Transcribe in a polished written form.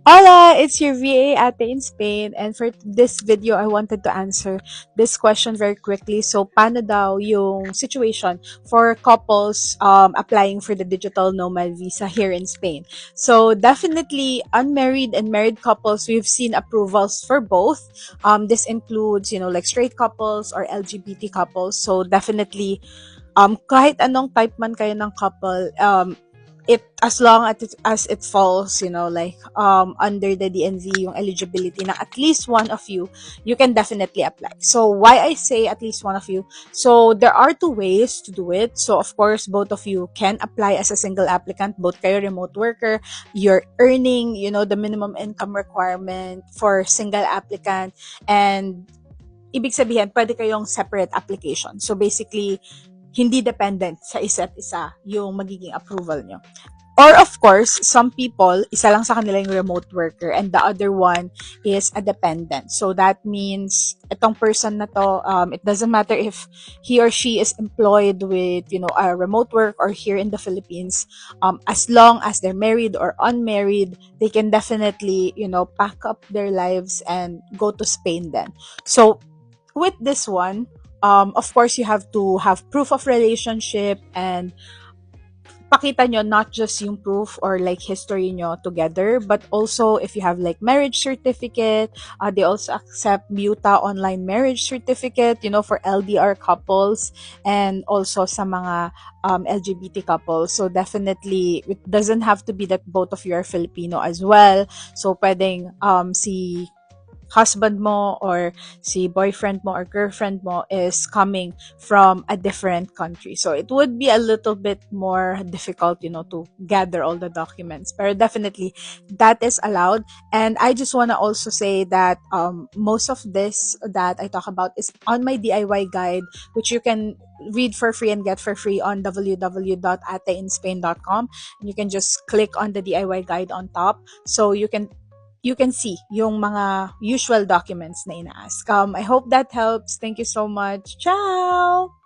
Hola, it's your VA ate in Spain, and for this video, I wanted to answer this question very quickly. So, paano daw yung situation for couples applying for the digital nomad visa here in Spain? So, definitely unmarried and married couples, we've seen approvals for both. This includes, like straight couples or LGBT couples. So, definitely kahit anong type man kayo ng couple, it as long as it falls, like under the DNV, yung eligibility na at least one of you, you can definitely apply. So why I say at least one of you? So there are two ways to do it. So of course, both of you can apply as a single applicant, both kayo remote worker, you're earning, the minimum income requirement for single applicant, and ibig sabihin, pwede kayong separate application. So basically, hindi dependent sa isa't isa yung magiging approval nyo. Or of course, some people, isa lang sa kanila yung remote worker and the other one is a dependent. So that means itong person na to, it doesn't matter if he or she is employed with, a remote work or here in the Philippines, as long as they're married or unmarried, they can definitely, pack up their lives and go to Spain then. So with this one, of course, you have to have proof of relationship and pakita nyo not just yung proof or like history nyo together, but also if you have like marriage certificate, they also accept MUTA online marriage certificate, for LDR couples and also sa mga LGBT couples. So definitely, it doesn't have to be that both of you are Filipino as well. So pwedeng si husband mo or si boyfriend mo or girlfriend mo is coming from a different country. So it would be a little bit more difficult, to gather all the documents. But definitely that is allowed. And I just want to also say that most of this that I talk about is on my DIY guide, which you can read for free and get for free on www.ateinspain.com. And you can just click on the DIY guide on top. So you can see yung mga usual documents na ina-ask. I hope that helps. Thank you so much. Ciao!